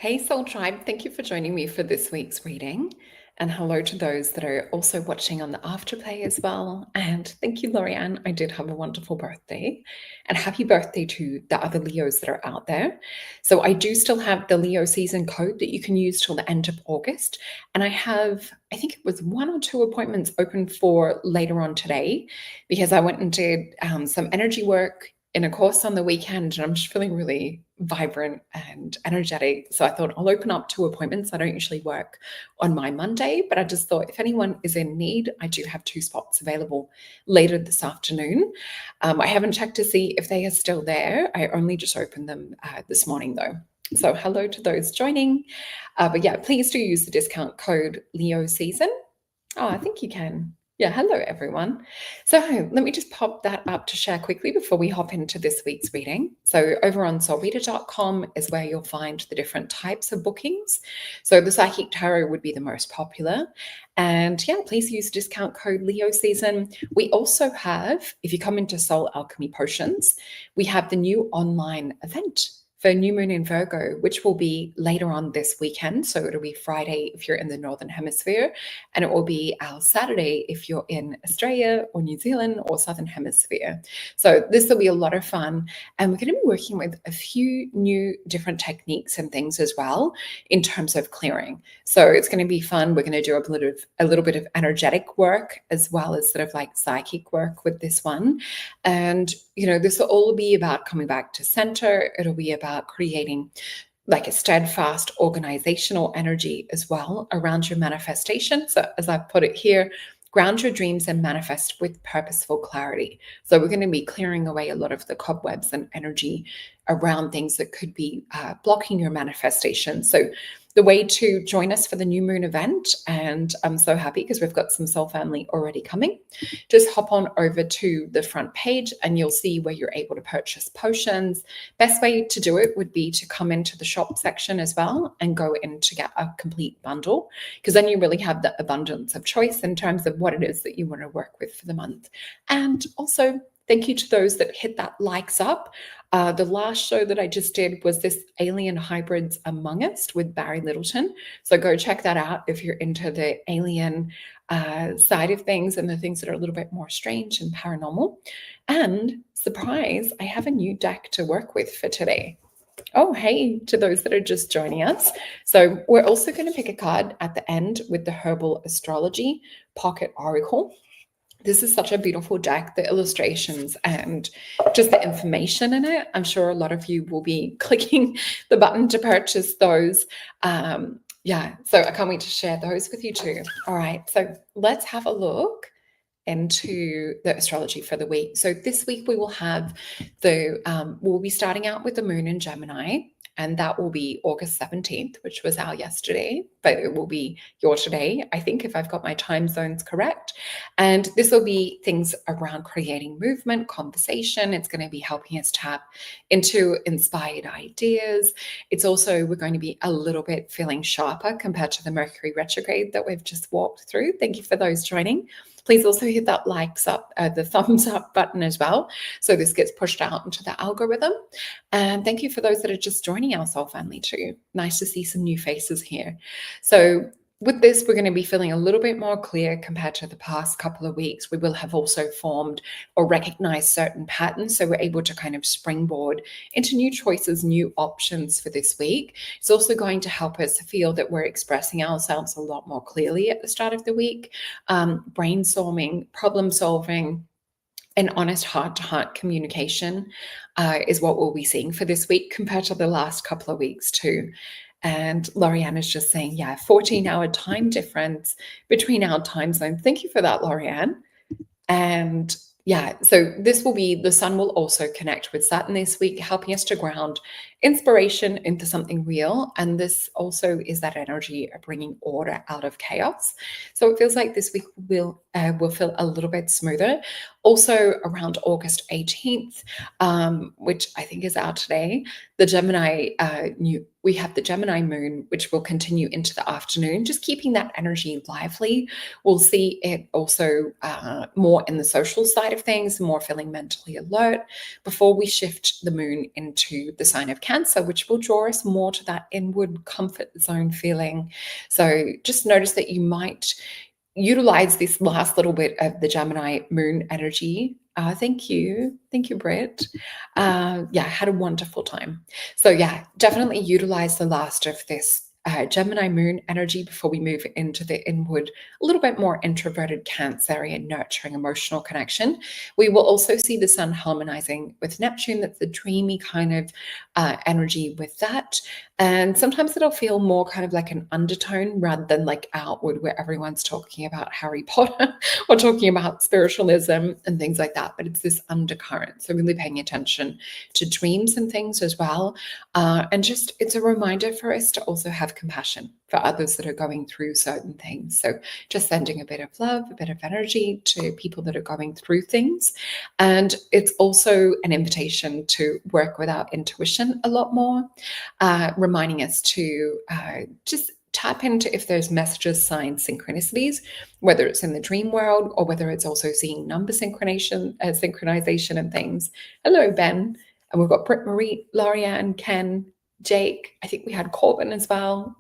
Hey Soul Tribe, thank you for joining me for this week's reading. And hello to those that are also watching on the afterplay as well. And thank you, Lorianne. I did have a wonderful birthday. And happy birthday to the other Leos that are out there. So I do still have the Leo season code that you can use till the end of August. And I have, I think it was 1 or 2 appointments open for later on today because I went and did some energy work in a course on the weekend, and I'm just feeling really vibrant and energetic. So I thought I'll open up 2 appointments. I don't usually work on my Monday, but I just thought if anyone is in need, I do have 2 spots available later this afternoon. I haven't checked to see if they are still there. I only just opened them this morning though. So hello to those joining. But yeah, please do use the discount code Leo Season. Oh, I think you can. Yeah, hello everyone. So let me just pop that up to share quickly before we hop into this week's reading. So over on solreta.com is where you'll find the different types of bookings. So the Psychic Tarot would be the most popular. And yeah, please use discount code Leo Season. We also have, if you come into Soul Alchemy Potions, we have the new online event for New Moon in Virgo, which will be later on this weekend. So it'll be Friday if you're in the Northern Hemisphere, and it will be our Saturday if you're in Australia or New Zealand or Southern Hemisphere. So this will be a lot of fun. And we're going to be working with a few new different techniques and things as well in terms of clearing. So it's going to be fun. We're going to do a little bit of energetic work as well as sort of like psychic work with this one. And, you know, this will all be about coming back to center. It'll be about creating like a steadfast organizational energy as well around your manifestation. So as I've put it here, ground your dreams and manifest with purposeful clarity. So we're going to be clearing away a lot of the cobwebs and energy around things that could be blocking your manifestation. So the way to join us for the new moon event, and I'm so happy because we've got some soul family already coming, just hop on over to the front page and you'll see where you're able to purchase potions. Best way to do it would be to come into the shop section as well and go in to get a complete bundle, because then you really have the abundance of choice in terms of what it is that you want to work with for the month. And also, thank you to those that hit that likes up. The last show that I just did was this Alien Hybrids Among Us with Barry Littleton. So go check that out if you're into the alien side of things and the things that are a little bit more strange and paranormal. And surprise, I have a new deck to work with for today. Oh, hey, to those that are just joining us. So we're also going to pick a card at the end with the Herbal Astrology Pocket Oracle. This is such a beautiful deck, the illustrations and just the information in it. I'm sure a lot of you will be clicking the button to purchase those. Yeah, so I can't wait to share those with you too. All right, so let's have a look into the astrology for the week. So this week we will have we'll be starting out with the moon in Gemini, and that will be August 17th, which was our yesterday, but it will be your today, I think, if I've got my time zones correct. And this will be things around creating movement, conversation. It's going to be helping us tap into inspired ideas. It's also, we're going to be a little bit feeling sharper compared to the Mercury retrograde that we've just walked through. Thank you for those joining. Please also hit that the thumbs up button as well, so this gets pushed out into the algorithm. And thank you for those that are just joining our soul family too. Nice to see some new faces here. So with this, we're going to be feeling a little bit more clear compared to the past couple of weeks. We will have also formed or recognized certain patterns, so we're able to kind of springboard into new choices, new options for this week. It's also going to help us feel that we're expressing ourselves a lot more clearly at the start of the week. Brainstorming, problem solving, and honest heart-to-heart communication is what we'll be seeing for this week compared to the last couple of weeks too. And Lorianne is just saying, yeah, 14-hour time difference between our time zones. Thank you for that, Lorianne. And yeah, so this will be, the sun will also connect with Saturn this week, helping us to ground inspiration into something real. And this also is that energy of bringing order out of chaos. So it feels like this week will feel a little bit smoother. Also around August 18th, which I think is out today, the Gemini we have the Gemini moon, which will continue into the afternoon, just keeping that energy lively. We'll see it also more in the social side of things, more feeling mentally alert before we shift the moon into the sign of Cancer, which will draw us more to that inward comfort zone feeling. So just notice that you might utilize this last little bit of the Gemini moon energy. Thank you, Britt. Yeah, had a wonderful time. So yeah, definitely utilize the last of this Gemini moon energy before we move into the inward, a little bit more introverted Cancerian nurturing emotional connection. We will also see the sun harmonizing with Neptune. That's the dreamy kind of energy with that. And sometimes it'll feel more kind of like an undertone rather than like outward, where everyone's talking about Harry Potter or talking about spiritualism and things like that. But it's this undercurrent. So really paying attention to dreams and things as well. And just, it's a reminder for us to also have compassion for others that are going through certain things. So just sending a bit of love, a bit of energy to people that are going through things. And it's also an invitation to work with our intuition a lot more, reminding us to just tap into if there's messages, signs, synchronicities, whether it's in the dream world or whether it's also seeing number synchronization and things. Hello, Ben. And we've got Britt Marie, Lorianne, Ken, Jake. I think we had Corbin as well.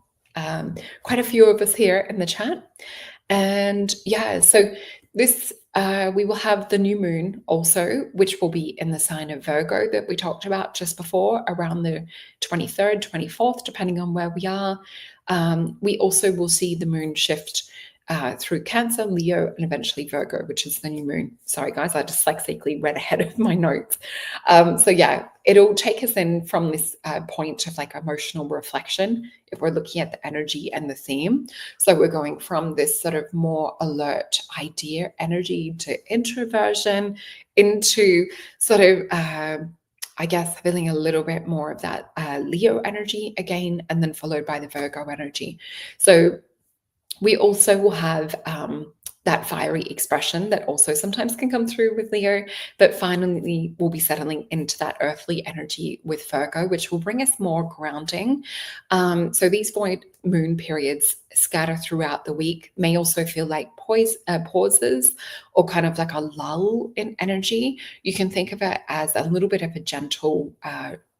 Quite a few of us here in the chat. And yeah, so this, we will have the new moon also, which will be in the sign of Virgo that we talked about just before, around the 23rd, 24th, depending on where we are. We also will see the moon shift through Cancer, Leo, and eventually Virgo, which is the new moon. Sorry, guys, I dyslexically read ahead of my notes. So yeah, it'll take us in from this point of like emotional reflection if we're looking at the energy and the theme. So we're going from this sort of more alert idea energy to introversion into sort of I guess feeling a little bit more of that Leo energy again, and then followed by the Virgo energy. So we also will have that fiery expression that also sometimes can come through with Leo, but finally we'll be settling into that earthly energy with Virgo, which will bring us more grounding. So these void moon periods scatter throughout the week may also feel like pauses or kind of like a lull in energy. You can think of it as a little bit of a gentle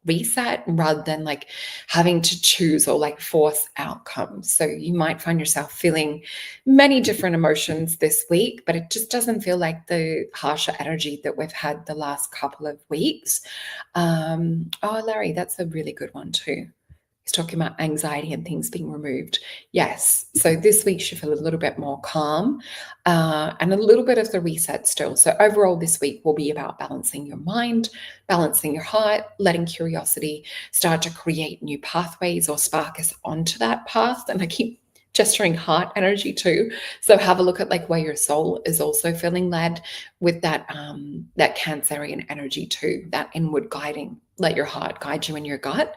reset rather than like having to choose or like force outcomes. So you might find yourself feeling many different emotions this week, but it just doesn't feel like the harsher energy that we've had the last couple of weeks. Oh, Larry, that's a really good one too. He's talking about anxiety and things being removed. Yes. So this week should feel a little bit more calm and a little bit of the reset still. So overall, this week will be about balancing your mind, balancing your heart, letting curiosity start to create new pathways or spark us onto that path. And I keep gesturing heart energy too. So have a look at like where your soul is also feeling led with that that Cancerian energy too, that inward guiding. Let your heart guide you in your gut.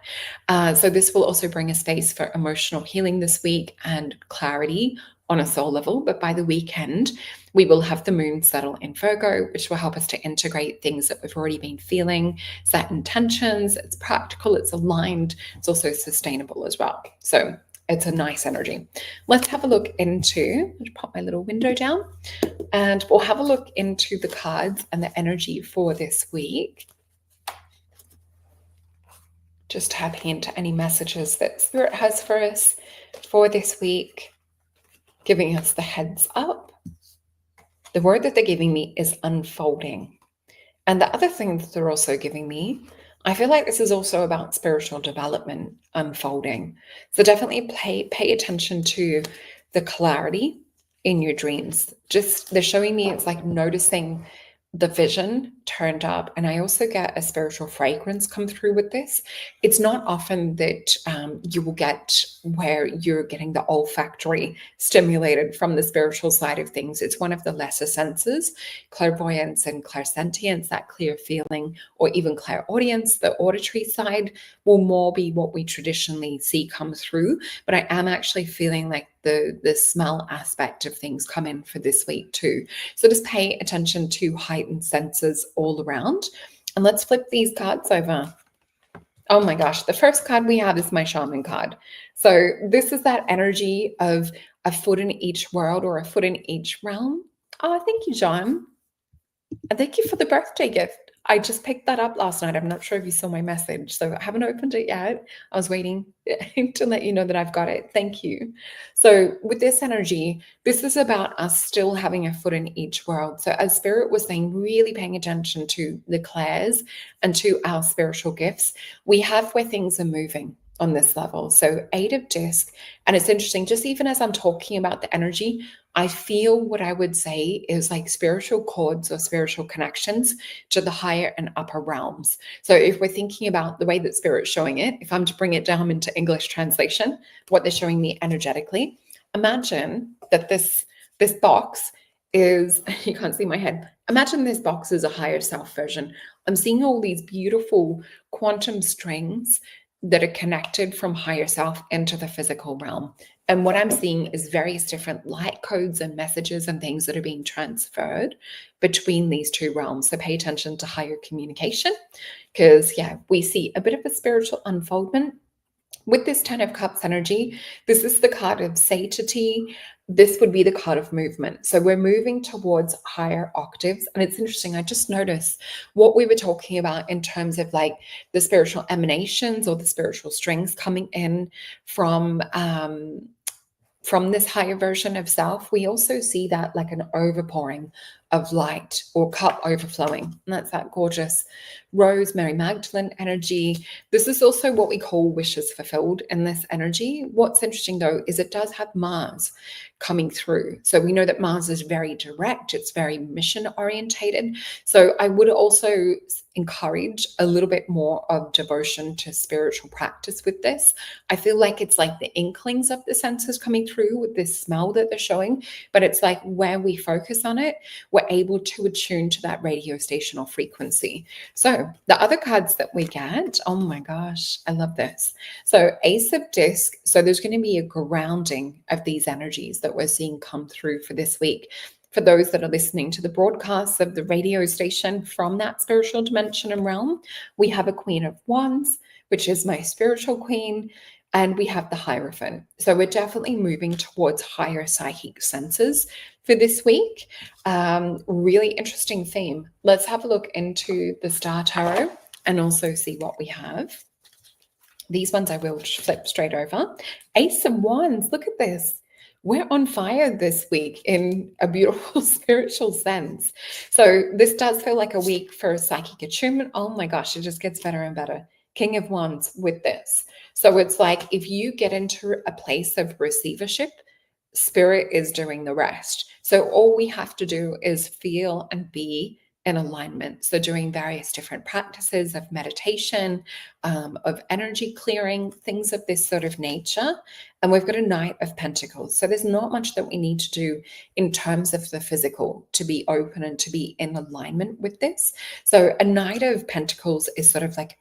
So this will also bring a space for emotional healing this week and clarity on a soul level. But by the weekend, we will have the moon settle in Virgo, which will help us to integrate things that we've already been feeling, set intentions. It's practical, it's aligned, it's also sustainable as well. So it's a nice energy. Let's have a look into, I'll pop my little window down, and we'll have a look into the cards and the energy for this week. Just tapping into any messages that Spirit has for us for this week, giving us the heads up. The word that they're giving me is unfolding. And the other thing that they're also giving me, I feel like this is also about spiritual development unfolding. So definitely pay attention to the clarity in your dreams. Just they're showing me it's like noticing the vision turned up. And I also get a spiritual fragrance come through with this. It's not often that you will get where you're getting the olfactory stimulated from the spiritual side of things. It's one of the lesser senses, clairvoyance and clairsentience, that clear feeling, or even clairaudience. The auditory side will more be what we traditionally see come through. But I am actually feeling like the smell aspect of things come in for this week too. So just pay attention to heightened senses all around. And let's flip these cards over. Oh my gosh, the first card we have is my shaman card. So this is that energy of a foot in each world or a foot in each realm. Oh, thank you, John. And thank you for the birthday gift. I just picked that up last night. I'm not sure if you saw my message, so I haven't opened it yet. I was waiting to let you know that I've got it. Thank you. So, with this energy, this is about us still having a foot in each world. So, as Spirit was saying, really paying attention to the clairs and to our spiritual gifts, we have where things are moving on this level. So, Eight of Disc, and it's interesting, just even as I'm talking about the energy, I feel what I would say is like spiritual cords or spiritual connections to the higher and upper realms. So if we're thinking about the way that Spirit's showing it, if I'm to bring it down into English translation, what they're showing me energetically, imagine that this box is, you can't see my head. Imagine this box is a higher self version. I'm seeing all these beautiful quantum strings that are connected from higher self into the physical realm. And what I'm seeing is various different light codes and messages and things that are being transferred between these two realms. So pay attention to higher communication because, yeah, we see a bit of a spiritual unfoldment. With this 10 of Cups energy, this is the card of satiety. This would be the card of movement. So we're moving towards higher octaves. And it's interesting, I just noticed what we were talking about in terms of like the spiritual emanations or the spiritual strings coming in from this higher version of self, we also see that like an overpouring of light or cup overflowing. And that's that gorgeous Rose, Mary Magdalene energy. This is also what we call wishes fulfilled in this energy. What's interesting though is it does have Mars coming through. So we know that Mars is very direct, it's very mission orientated. So I would also encourage a little bit more of devotion to spiritual practice with this. I feel like it's like the inklings of the senses coming through with this smell that they're showing, but it's like where we focus on it, we're able to attune to that radio station or frequency. So the other cards that we get, oh my gosh, I love this. So Ace of Disc, so there's going to be a grounding of these energies that we're seeing come through for this week. For those that are listening to the broadcasts of the radio station from that spiritual dimension and realm, we have a Queen of Wands, which is my spiritual queen, and we have the Hierophant. So we're definitely moving towards higher psychic senses for this week. Really interesting theme. Let's have a look into the Star Tarot and also see what we have. These ones I will flip straight over. Ace of Wands, look at this. We're on fire this week in a beautiful spiritual sense. So this does feel like a week for psychic attunement. Oh my gosh, it just gets better and better. King of Wands with this. So it's like if you get into a place of receivership, Spirit is doing the rest. So all we have to do is feel and be in alignment. So doing various different practices of meditation, of energy clearing, things of this sort of nature. And we've got a Knight of Pentacles. So there's not much that we need to do in terms of the physical to be open and to be in alignment with this. So a Knight of Pentacles is sort of like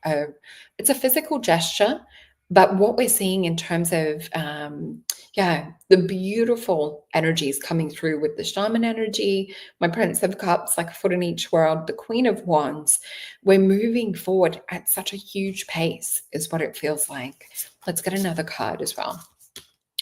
it's a physical gesture, but what we're seeing in terms of the beautiful energies coming through with the shaman energy, my Prince of Cups, like a foot in each world, the Queen of Wands, we're moving forward at such a huge pace is what it feels like. Let's get another card as well.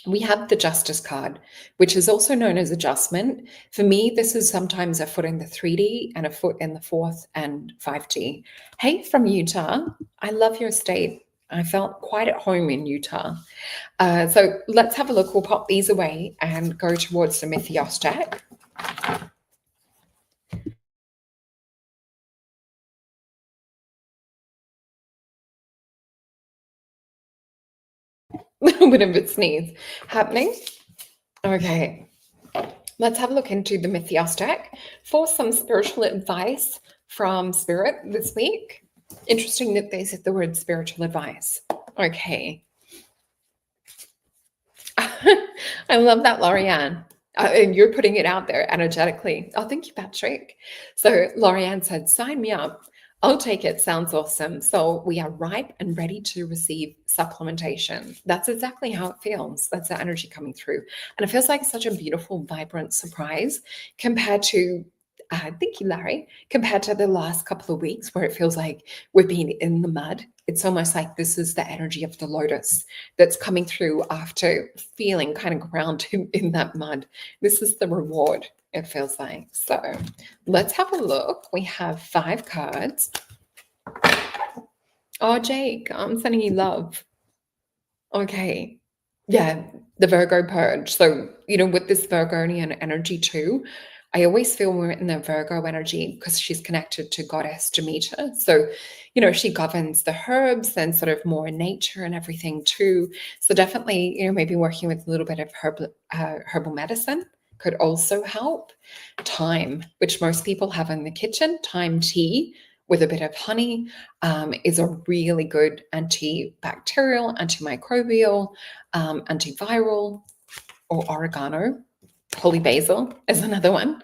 We have the Justice card, which is also known as adjustment. For me, this is sometimes a foot in the 3D and a foot in the 4th and 5D. Hey, from Utah. I love your state. I felt quite at home in Utah. So let's have a look. We'll pop these away and go towards the Mythos deck. A little bit of a sneeze happening. Okay, let's have a look into the Mythos deck for some spiritual advice from Spirit this week. Interesting that they said the word spiritual advice. Okay. I love that, Lorianne. And you're putting it out there energetically. Oh, thank you, Patrick. So Lorianne said, sign me up. I'll take it. Sounds awesome. So we are ripe and ready to receive supplementation. That's exactly how it feels. That's the energy coming through. And it feels like such a beautiful, vibrant surprise compared to Thank you, Larry. Compared to the last couple of weeks where it feels like we've been in the mud, it's almost like this is the energy of the lotus that's coming through after feeling kind of grounded in that mud. This is the reward, it feels like. So let's have a look. We have 5 cards. Oh, Jake, I'm sending you love. Okay. Yeah, the Virgo purge. So, with this Virgonian energy too, I always feel we're in the Virgo energy because she's connected to goddess Demeter. So, she governs the herbs and sort of more nature and everything too. So definitely, maybe working with a little bit of herbal medicine could also help. Thyme, which most people have in the kitchen, thyme tea with a bit of honey, is a really good antibacterial, antimicrobial, antiviral, or oregano. Holy basil is another one,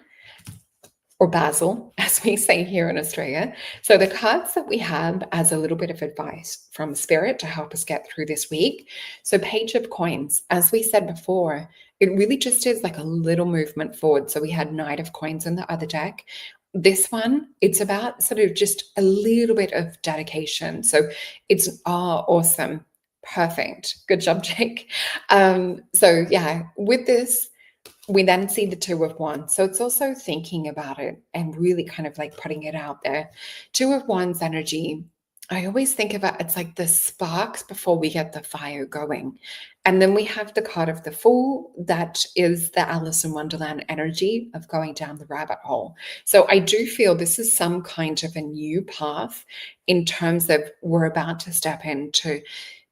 or basil, as we say here in Australia. So the cards that we have as a little bit of advice from Spirit to help us get through this week. So Page of Coins, as we said before, it really just is like a little movement forward. So we had Knight of Coins in the other deck. This one, it's about sort of just a little bit of dedication. So it's awesome. Perfect. Good job, Jake. So yeah, with this, we then see the 2 of Wands. So it's also thinking about it and really kind of like putting it out there. 2 of Wands energy, I always think about it's like the sparks before we get the fire going. And then we have the card of the Fool. That is the Alice in Wonderland energy of going down the rabbit hole. So I do feel this is some kind of a new path in terms of we're about to step into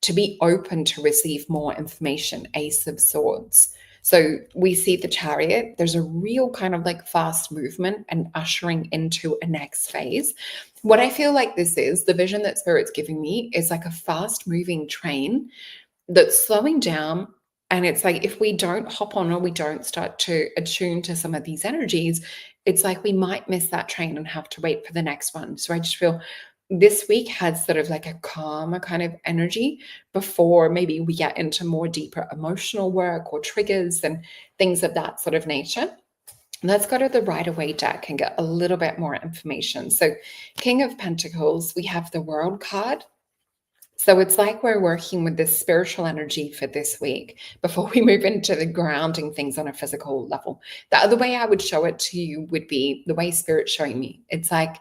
to be open to receive more information. Ace of Swords. So we see the Chariot. There's a real kind of like fast movement and ushering into a next phase. What I feel like this is, the vision that Spirit's giving me is like a fast moving train that's slowing down. And it's like, if we don't hop on or we don't start to attune to some of these energies, it's like we might miss that train and have to wait for the next one. So I just feel this week has sort of like a calmer kind of energy before maybe we get into more deeper emotional work or triggers and things of that sort of nature. Let's go to the Rider-Waite deck and get a little bit more information. So King of Pentacles, we have the World card. So it's like we're working with this spiritual energy for this week before we move into the grounding things on a physical level. The other way I would show it to you would be the way Spirit's showing me. It's like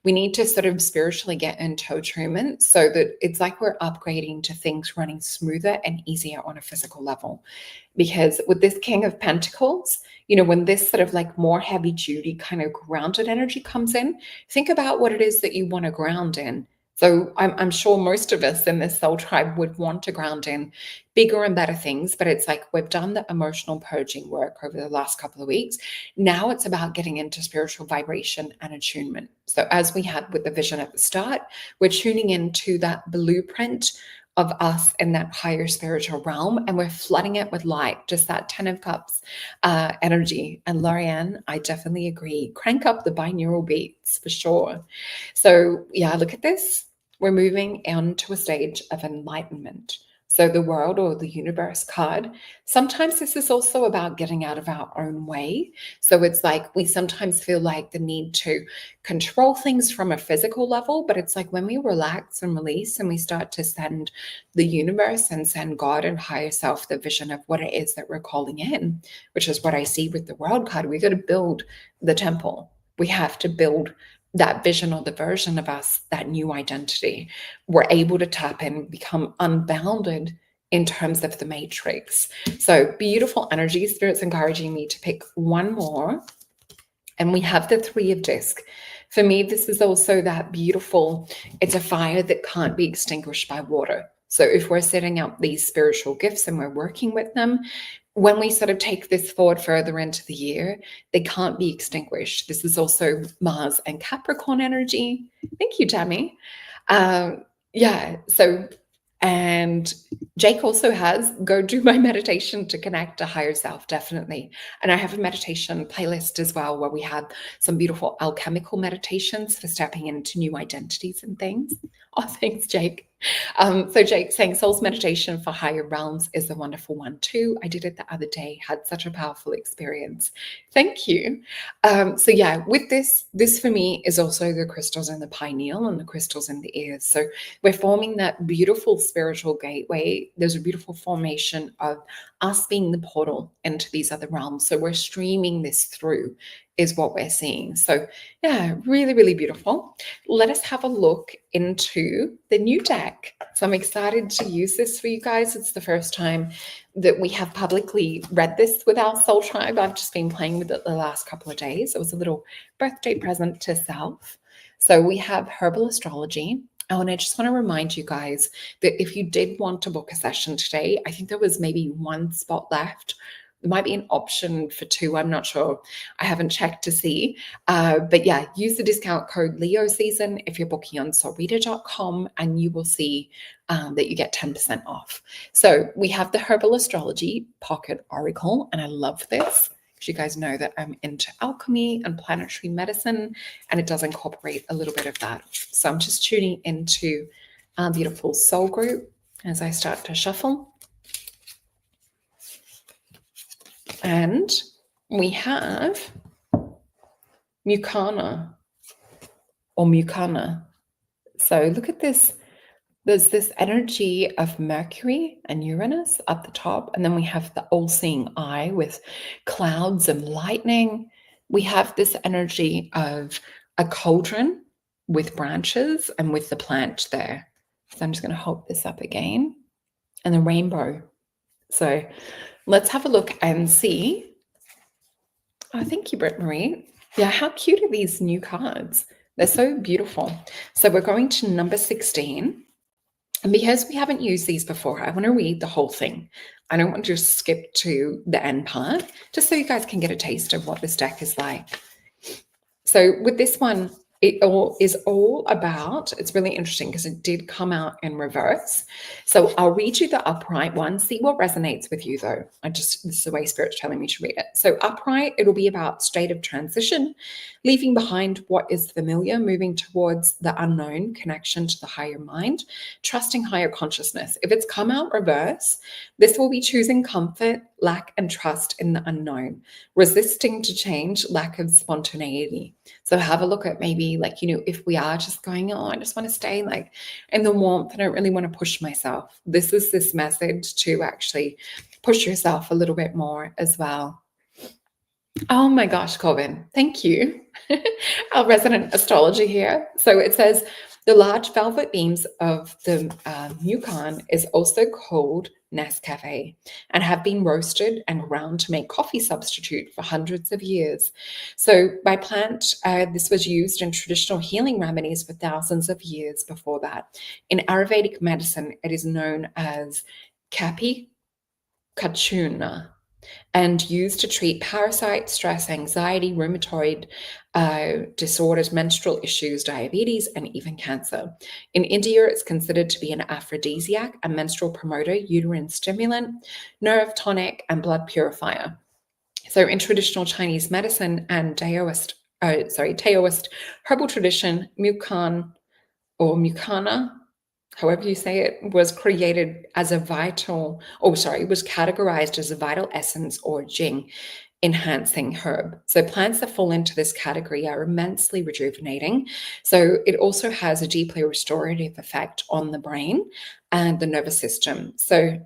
we need to sort of spiritually get into attunement so that it's like we're upgrading to things running smoother and easier on a physical level. Because with this King of Pentacles, when this sort of like more heavy duty kind of grounded energy comes in, think about what it is that you want to ground in. So I'm sure most of us in this soul tribe would want to ground in bigger and better things, but it's like we've done the emotional purging work over the last couple of weeks. Now it's about getting into spiritual vibration and attunement. So as we had with the vision at the start, we're tuning into that blueprint of us in that higher spiritual realm, and we're flooding it with light, just that 10 of Cups energy. And Lorianne, I definitely agree. Crank up the binaural beats for sure. So yeah, look at this. We're moving into a stage of enlightenment. So the World or the Universe card, sometimes this is also about getting out of our own way. So it's like we sometimes feel like the need to control things from a physical level, but it's like when we relax and release and we start to send the universe and send God and higher self the vision of what it is that we're calling in, which is what I see with the World card. We got to build the temple. We have to build that vision or the version of us, that new identity. We're able to tap in, become unbounded in terms of the matrix. So beautiful energy. Spirit's encouraging me to pick one more. And we have the 3 of Disc. For me, this is also that beautiful, it's a fire that can't be extinguished by water. So if we're setting up these spiritual gifts and we're working with them, when we sort of take this forward further into the year, they can't be extinguished. This is also Mars and Capricorn energy. Thank you, Tammy. Yeah, so, and Jake also has go do my meditation to connect to higher self, definitely. And I have a meditation playlist as well where we have some beautiful alchemical meditations for stepping into new identities and things. Oh, thanks, Jake. So Jake saying Soul's meditation for higher realms is a wonderful one too. I did it the other day, had such a powerful experience. Thank you. So yeah, with this for me is also the crystals in the pineal and the crystals in the ears. So we're forming that beautiful spiritual gateway. There's a beautiful formation of us being the portal into these other realms. So we're streaming this through is what we're seeing. So yeah, really, really beautiful. Let us have a look into the new deck. So I'm excited to use this for you guys. It's the first time that we have publicly read this with our soul tribe. I've just been playing with it the last couple of days. It was a little birthday present to self. So we have herbal astrology. Oh, and I just want to remind you guys that if you did want to book a session today, I think there was maybe one spot left. There might be an option for two. I'm not sure. I haven't checked to see. But yeah, use the discount code Leo Season if you're booking on solreta.com, and you will see that you get 10% off. So we have the Herbal Astrology Pocket Oracle, and I love this. You guys know that I'm into alchemy and planetary medicine, and it does incorporate a little bit of that. So I'm just tuning into our beautiful soul group as I start to shuffle. And we have Mukana or Mukana. So look at this. There's this energy of Mercury and Uranus up the top, and then we have the all-seeing eye with clouds and lightning. We have this energy of a cauldron with branches and with the plant there. So I'm just going to hold this up again, and the rainbow. So let's have a look and see. Oh, thank you, Britt Marie. Yeah, how cute are these new cards? They're so beautiful. So we're going to number 16. And because we haven't used these before, I want to read the whole thing. I don't want to just skip to the end part, just so you guys can get a taste of what this deck is like. So with this one, it is all about, it's really interesting because it did come out in reverse. So I'll read you the upright one, see what resonates with you though. This is the way Spirit's telling me to read it. So upright, it'll be about state of transition, leaving behind what is familiar, moving towards the unknown, connection to the higher mind, trusting higher consciousness. If it's come out reverse, this will be choosing comfort, lack and trust in the unknown, resisting to change, lack of spontaneity. So have a look at maybe if we are just going, oh, I just want to stay in the warmth, I don't really want to push myself. This is this message to actually push yourself a little bit more as well. Oh my gosh, Corbin, thank you. Our resident astrologer here. So it says, the large velvet beams of the Yukon is also called Nescafe and have been roasted and ground to make coffee substitute for hundreds of years. So by plant, this was used in traditional healing remedies for thousands of years before that. In Ayurvedic medicine, it is known as Kapi Kachuna and used to treat parasite, stress, anxiety, rheumatoid disorders, menstrual issues, diabetes, and even cancer. In India, it's considered to be an aphrodisiac, a menstrual promoter, uterine stimulant, nerve tonic, and blood purifier. So in traditional Chinese medicine and Taoist herbal tradition, Mukan or Mukana, however you say it, was created as was categorized as a vital essence or jing, enhancing herb. So plants that fall into this category are immensely rejuvenating. So it also has a deeply restorative effect on the brain and the nervous system. So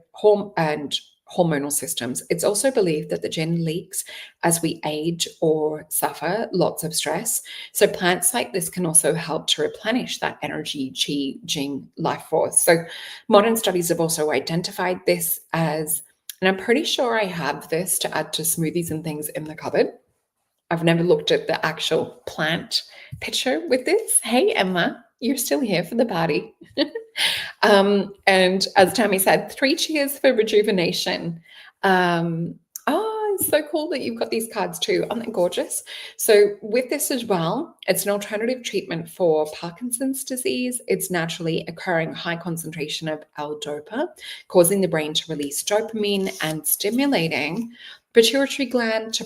hormonal systems. It's also believed that the gene leaks as we age or suffer lots of stress. So plants like this can also help to replenish that energy, chi, jing, life force. So modern studies have also identified this as, and I'm pretty sure I have this to add to smoothies and things in the cupboard. I've never looked at the actual plant picture with this. Hey, Emma, you're still here for the party. And as Tammy said, 3 cheers for rejuvenation. Oh, so cool that you've got these cards too. Aren't they gorgeous? So with this as well, it's an alternative treatment for Parkinson's disease. It's naturally occurring high concentration of L-DOPA, causing the brain to release dopamine and stimulating pituitary gland to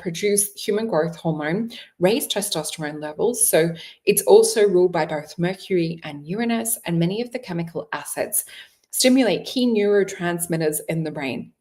produce human growth hormone, raise testosterone levels. So it's also ruled by both Mercury and Uranus, and many of the chemical assets stimulate key neurotransmitters in the brain.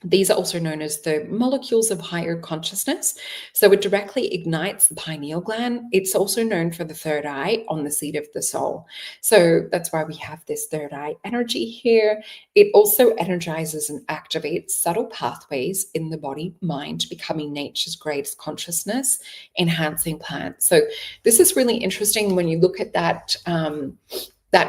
These are also known as the molecules of higher consciousness. So it directly ignites the pineal gland. It's also known for the third eye on the seat of the soul. So that's why we have this third eye energy here. It also energizes and activates subtle pathways in the body mind, becoming nature's greatest consciousness enhancing plant. So this is really interesting when you look at that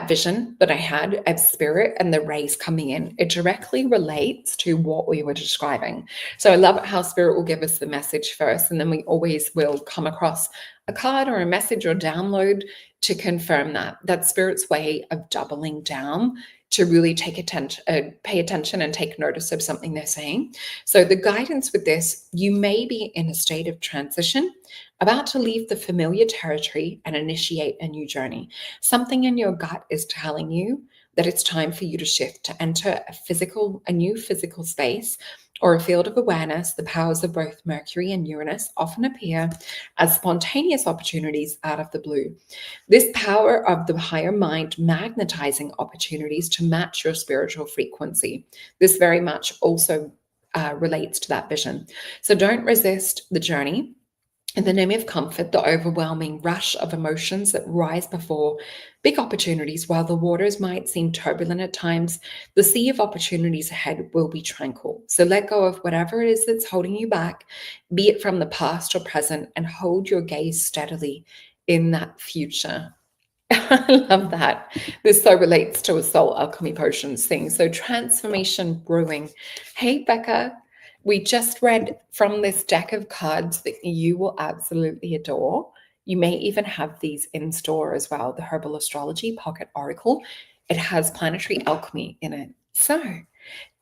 vision that I had of spirit and the rays coming in. It directly relates to what we were describing. So I love how spirit will give us the message first, and then we always will come across a card or a message or download to confirm that. That's spirit's way of doubling down to really pay attention and take notice of something they're saying. So the guidance with this, you may be in a state of transition, about to leave the familiar territory and initiate a new journey. Something in your gut is telling you that it's time for you to shift, to enter a new physical space or a field of awareness. The powers of both Mercury and Uranus often appear as spontaneous opportunities out of the blue. This power of the higher mind magnetizing opportunities to match your spiritual frequency. This very much also relates to that vision. So don't resist the journey. In the name of comfort, the overwhelming rush of emotions that rise before big opportunities, while the waters might seem turbulent at times, the sea of opportunities ahead will be tranquil. So let go of whatever it is that's holding you back, be it from the past or present, and hold your gaze steadily in that future. I love that. This so relates to a soul alchemy potions thing. So transformation brewing. Hey, Becca. We just read from this deck of cards that you will absolutely adore. You may even have these in store as well. The Herbal Astrology Pocket Oracle. It has planetary alchemy in it. So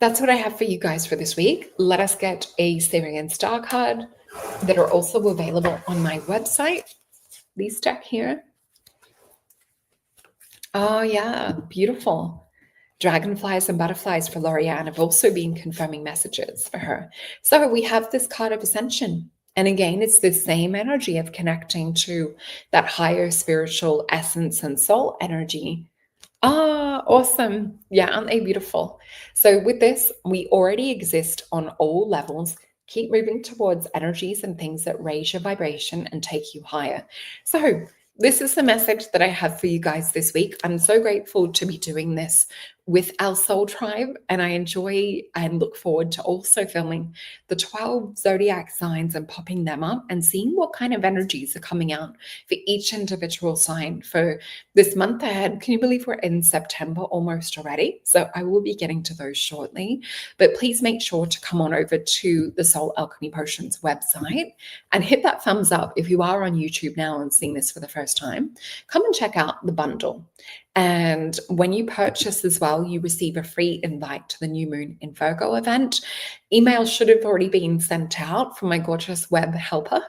that's what I have for you guys for this week. Let us get a Syrian star card that are also available on my website. These deck here. Oh, yeah, beautiful. Dragonflies and butterflies for Lorianne have also been confirming messages for her. So we have this card of ascension. And again, it's the same energy of connecting to that higher spiritual essence and soul energy. Ah, awesome. Yeah, aren't they beautiful? So with this, we already exist on all levels. Keep moving towards energies and things that raise your vibration and take you higher. So this is the message that I have for you guys this week. I'm so grateful to be doing this with our soul tribe, and I enjoy and look forward to also filming the 12 zodiac signs and popping them up and seeing what kind of energies are coming out for each individual sign for this month ahead. Can you believe we're in September almost already? So I will be getting to those shortly, but please make sure to come on over to the Soul Alchemy Potions website and hit that thumbs up if you are on YouTube now and seeing this for the first time. Come and check out the bundle. And when you purchase as well, you receive a free invite to the New Moon in Virgo event. Emails should have already been sent out from my gorgeous web helper.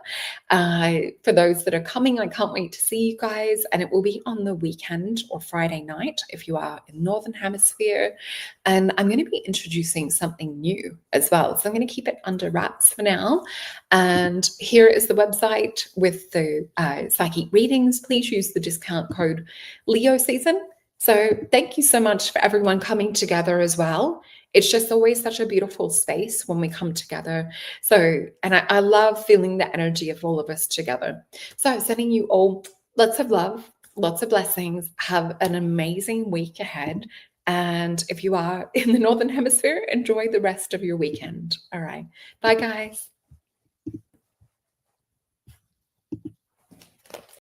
For those that are coming, I can't wait to see you guys. And it will be on the weekend or Friday night if you are in Northern Hemisphere. And I'm going to be introducing something new as well. So I'm going to keep it under wraps for now. And here is the website with the psychic readings. Please use the discount code Leo Season. So thank you so much for everyone coming together as well. It's just always such a beautiful space when we come together. So, and I love feeling the energy of all of us together. So sending you all lots of love, lots of blessings. Have an amazing week ahead. And if you are in the Northern Hemisphere, enjoy the rest of your weekend. All right. Bye, guys.